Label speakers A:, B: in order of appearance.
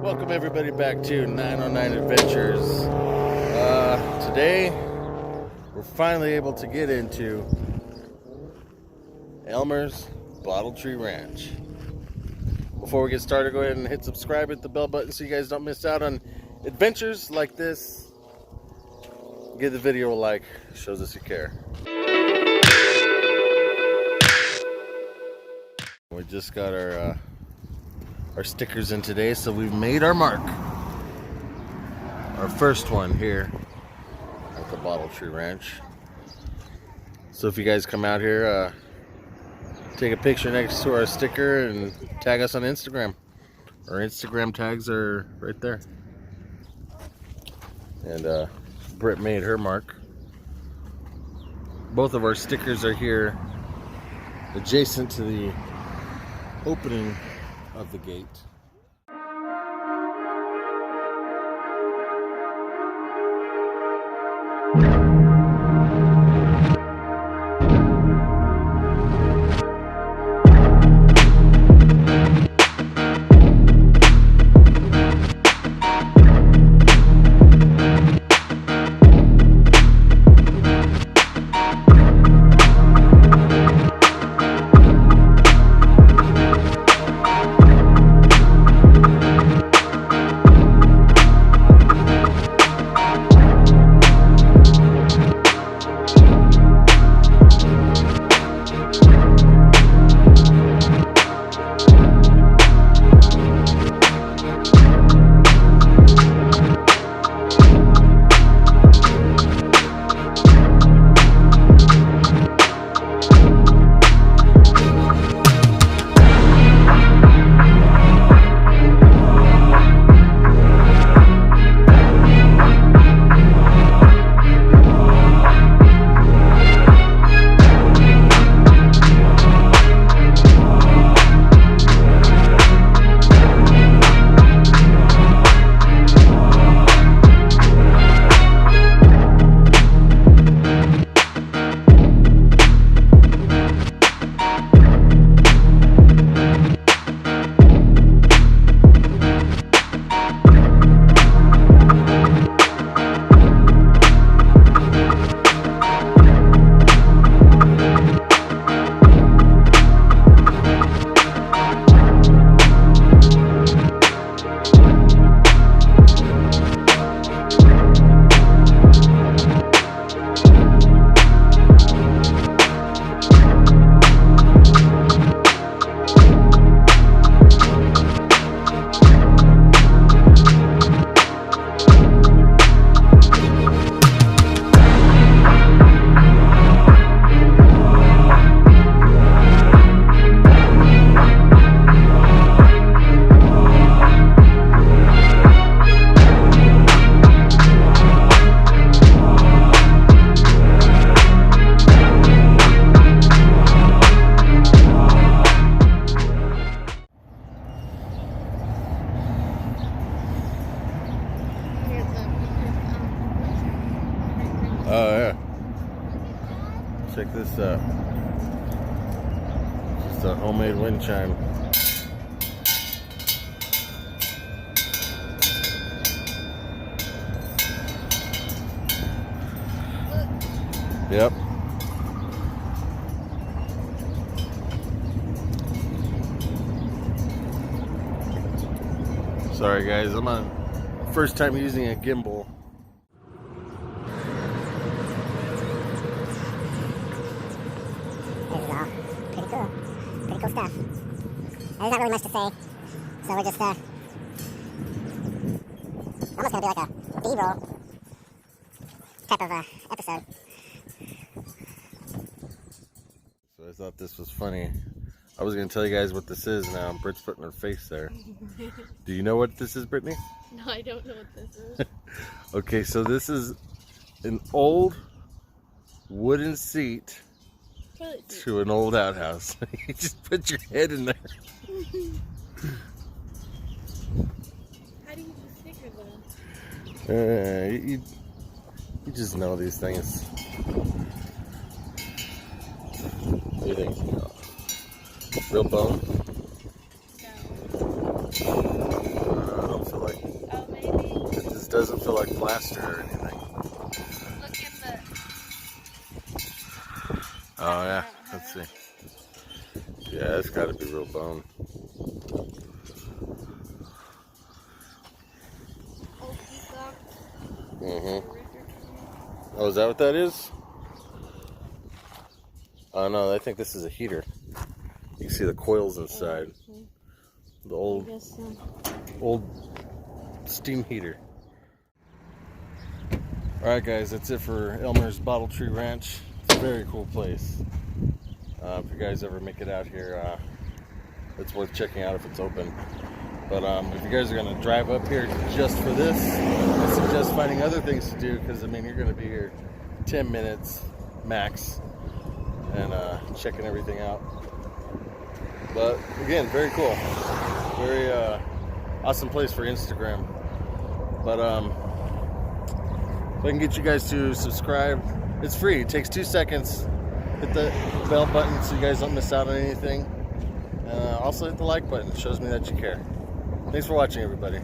A: Welcome everybody back to 909 Adventures. Today we're finally able to get into Elmer's Bottle Tree Ranch. Before we get started, go ahead and hit subscribe, hit the bell button so you guys don't miss out on adventures like this. Give the video a like, shows us you care. We just got our stickers in today, so we've made our mark. Our first one here at the Bottle Tree Ranch. So if you guys come out here, take a picture next to our sticker and tag us on Instagram. Our Instagram tags are right there. And Britt made her mark. Both of our stickers are here adjacent to the opening of the gate. Oh yeah. Check this out. Just a homemade wind chime. Yep. Sorry guys, I'm on first time using a gimbal.
B: Pretty cool stuff. There's not really much to say, so we're just almost gonna be like a B-roll type of episode.
A: So I thought this was funny. I was gonna tell you guys what this is now. Britt's putting her face there. Do you know what this is, Brittany?
C: No, I don't know what this is.
A: Okay, so this is an old wooden seat to an old outhouse. You just put your head in there.
C: How do you just sticker them?
A: You just know these things. What do you think? Real bone?
C: No.
A: I don't feel like
C: Oh, maybe.
A: it just doesn't feel like plaster or anything.
C: Look in the.
A: Oh yeah, let's see. Yeah, it's got to be real bone.
C: Old peacock.
A: Oh, is that what that is? Oh no, I think this is a heater. You can see the coils inside. The old steam heater. Alright guys, that's it for Elmer's Bottle Tree Ranch. It's a very cool place. If you guys ever make it out here, it's worth checking out if it's open. But if you guys are going to drive up here just for this, I suggest finding other things to do, because I mean, you're going to be here 10 minutes max and checking everything out. But again, very cool. Very awesome place for Instagram. But if I can get you guys to subscribe, it's free. It takes 2 seconds. Hit the bell button so you guys don't miss out on anything. Also hit the like button. It shows me that you care. Thanks for watching, everybody.